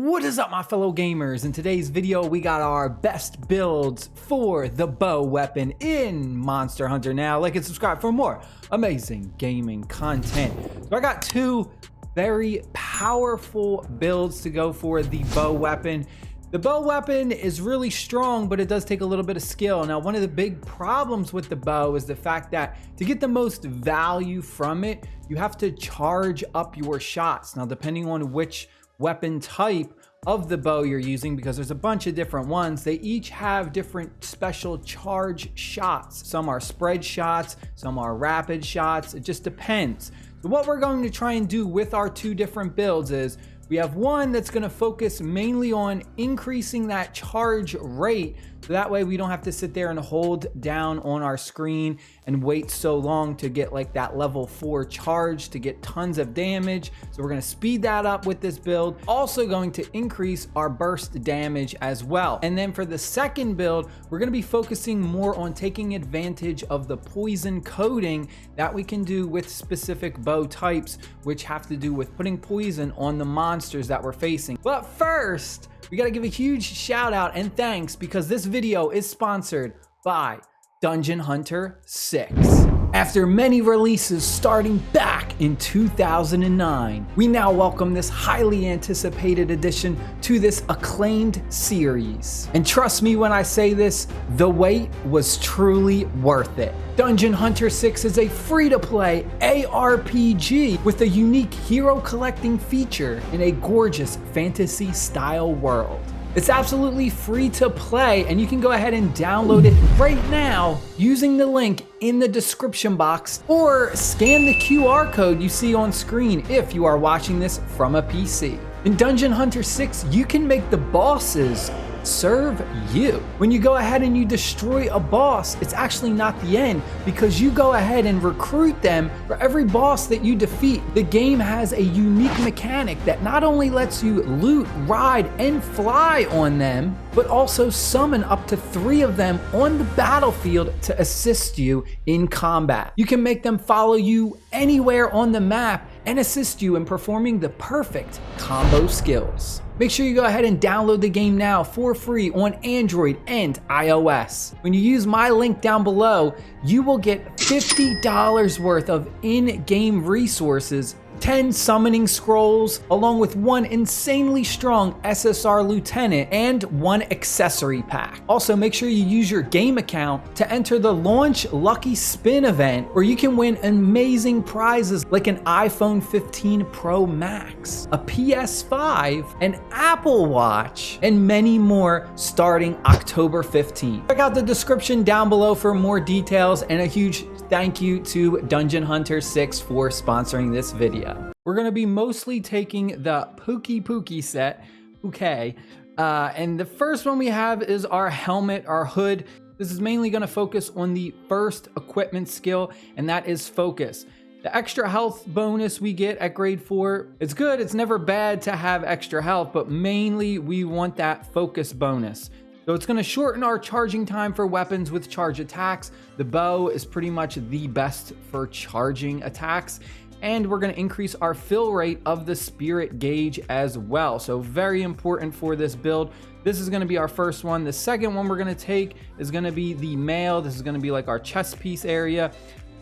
What is up, my fellow gamers? In today's video, we got our best builds for the bow weapon in Monster Hunter. Now, like and subscribe for more amazing gaming content. So I got two very powerful builds to go for the bow weapon. The bow weapon is really strong, but it does take a little bit of skill. Now, one of the big problems with the bow is the fact that to get the most value from it, you have to charge up your shots. Now, depending on which weapon type of the bow you're using, because there's a bunch of different ones, they each have different special charge shots. Some are spread shots, some are rapid shots. It just depends. So what we're going to try and do with our two different builds is we have one that's going to focus mainly on increasing that charge rate, so that way we don't have to sit there and hold down on our screen and wait so long to get like that level 4 charge to get tons of damage. So we're going to speed that up with this build. Also going to increase our burst damage as well. And then for the second build, we're going to be focusing more on taking advantage of the poison coating that we can do with specific bow types, which have to do with putting poison on the monsters that we're facing. But first, we got to give a huge shout out and thanks, because this video is sponsored by Dungeon Hunter 6. After many releases starting back in 2009, we now welcome this highly anticipated addition to this acclaimed series. And trust me when I say this, the wait was truly worth it. Dungeon Hunter 6 is a free-to-play ARPG with a unique hero collecting feature in a gorgeous fantasy-style world. It's absolutely free to play, and you can go ahead and download it right now using the link in the description box, or scan the QR code you see on screen if you are watching this from a PC. In Dungeon Hunter 6, you can make the bosses serve you. When you go ahead and you destroy a boss, it's actually not the end, because you go ahead and recruit them for every boss that you defeat. The game has a unique mechanic that not only lets you loot, ride, and fly on them, but also summon up to 3 of them on the battlefield to assist you in combat. You can make them follow you anywhere on the map and assist you in performing the perfect combo skills. Make sure you go ahead and download the game now for free on Android and iOS. When you use my link down below, you will get $50 worth of in-game resources, 10 summoning scrolls, along with 1 insanely strong SSR lieutenant and 1 accessory pack. Also, make sure you use your game account to enter the launch lucky spin event, where you can win amazing prizes like an iPhone 15 Pro Max, a PS5, an Apple Watch, and many more starting October 15th. Check out the description down below for more details, and a huge thank you to Dungeon Hunter 6 for sponsoring this video. We're going to be mostly taking the Pookie set, okay, and the first one we have is our helmet, our hood. This is mainly going to focus on the first equipment skill, and that is focus. The extra health bonus we get at grade 4, it's good, it's never bad to have extra health, but mainly we want that focus bonus. So it's going to shorten our charging time for weapons with charge attacks. The bow is pretty much the best for charging attacks. And we're going to increase our fill rate of the spirit gauge as well. So very important for this build. This is going to be our first one. The second one we're going to take is going to be the mail. This is going to be like our chest piece area.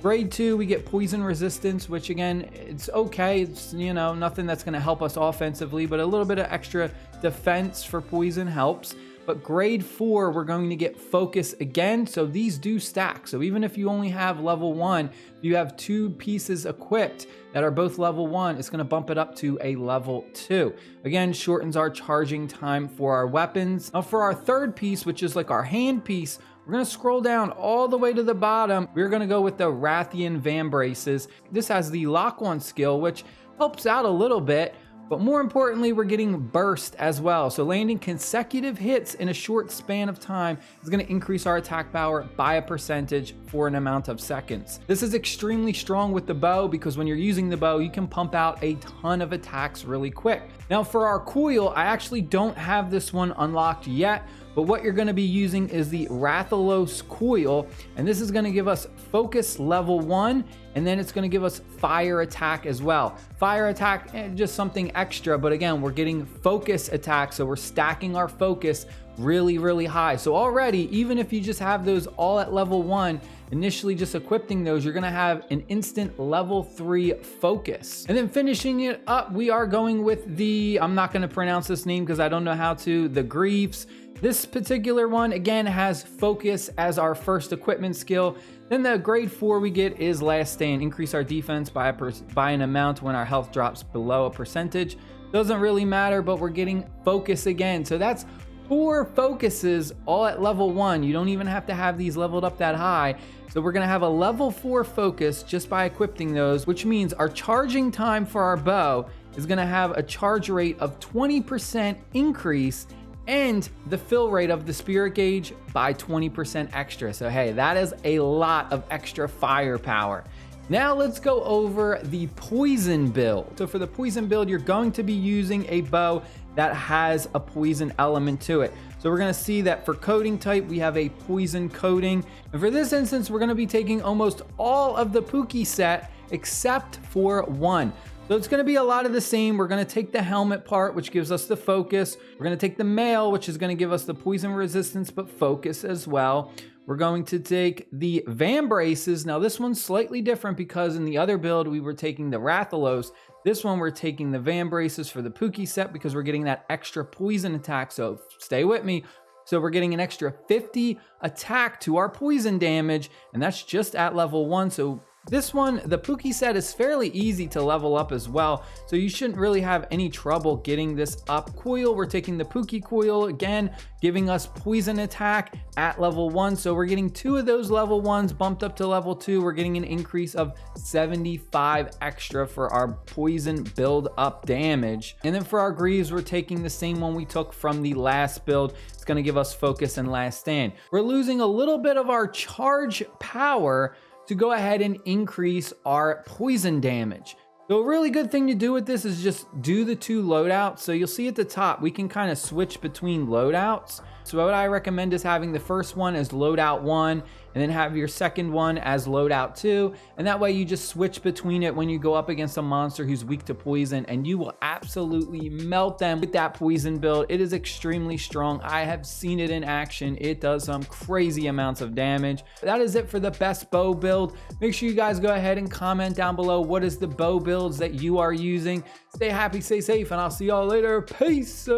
Grade 2, we get poison resistance, which again, it's okay. It's, you know, nothing that's going to help us offensively, but a little bit of extra defense for poison helps. But grade 4, we're going to get focus again. So these do stack. So even if you only have level 1, if you have 2 pieces equipped that are both level 1, it's going to bump it up to a level 2. Again, shortens our charging time for our weapons. Now for our third piece, which is like our hand piece, we're going to scroll down all the way to the bottom. We're going to go with the Rathian Vambraces. This has the lock-on skill, which helps out a little bit. But more importantly, we're getting burst as well. So landing consecutive hits in a short span of time is going to increase our attack power by a percentage for an amount of seconds. This is extremely strong with the bow, because when you're using the bow, you can pump out a ton of attacks really quick. Now for our coil, I actually don't have this one unlocked yet, But what you're going to be using is the Rathalos coil, and this is going to give us focus level 1, and then it's going to give us fire attack as well. Fire attack, just something extra, but again, we're getting focus attack, so we're stacking our focus really high. So already, even if you just have those all at level 1, initially just equipping those, you're gonna have an instant level 3 focus. And then finishing it up, we are going with the, I'm not gonna pronounce this name because I don't know how to, the Greaves. This particular one, again, has focus as our first equipment skill. Then the grade 4 we get is Last Stand, increase our defense by an amount when our health drops below a percentage. Doesn't really matter, but we're getting focus again. So that's 4 focuses all at level 1. You don't even have to have these leveled up that high. So we're gonna have a level 4 focus just by equipping those, which means our charging time for our bow is gonna have a charge rate of 20% increase, and the fill rate of the spirit gauge by 20% extra. So hey, that is a lot of extra firepower. Now let's go over the poison build. So for the poison build, you're going to be using a bow that has a poison element to it. So we're gonna see that for coating type, we have a poison coating. And for this instance, we're gonna be taking almost all of the Pookie set except for one. So it's gonna be a lot of the same. We're gonna take the helmet part, which gives us the focus. We're gonna take the mail, which is gonna give us the poison resistance, but focus as well. We're going to take the vambraces. Now this one's slightly different because in the other build, we were taking the Rathalos. This one, we're taking the vambraces for the Pookie set because we're getting that extra poison attack. So stay with me. So we're getting an extra 50 attack to our poison damage, and that's just at level 1. So this one, the Pookie set, is fairly easy to level up as well, so you shouldn't really have any trouble getting this up. Coil, we're taking the Pookie coil, again, giving us poison attack at level 1, so we're getting 2 of those level 1s bumped up to level 2. We're getting an increase of 75 extra for our poison build up damage. And then for our Greaves, we're taking the same one we took from the last build. It's going to give us focus and Last Stand. We're losing a little bit of our charge power to go ahead and increase our poison damage. So a really good thing to do with this is just do the 2 loadouts. So you'll see at the top, we can kind of switch between loadouts. So what I recommend is having the first one as loadout 1, and then have your second one as loadout 2. And that way you just switch between it when you go up against a monster who's weak to poison, and you will absolutely melt them with that poison build. It is extremely strong. I have seen it in action. It does some crazy amounts of damage. That is it for the best bow build. Make sure you guys go ahead and comment down below what is the bow builds that you are using. Stay happy, stay safe, and I'll see y'all later. Peace.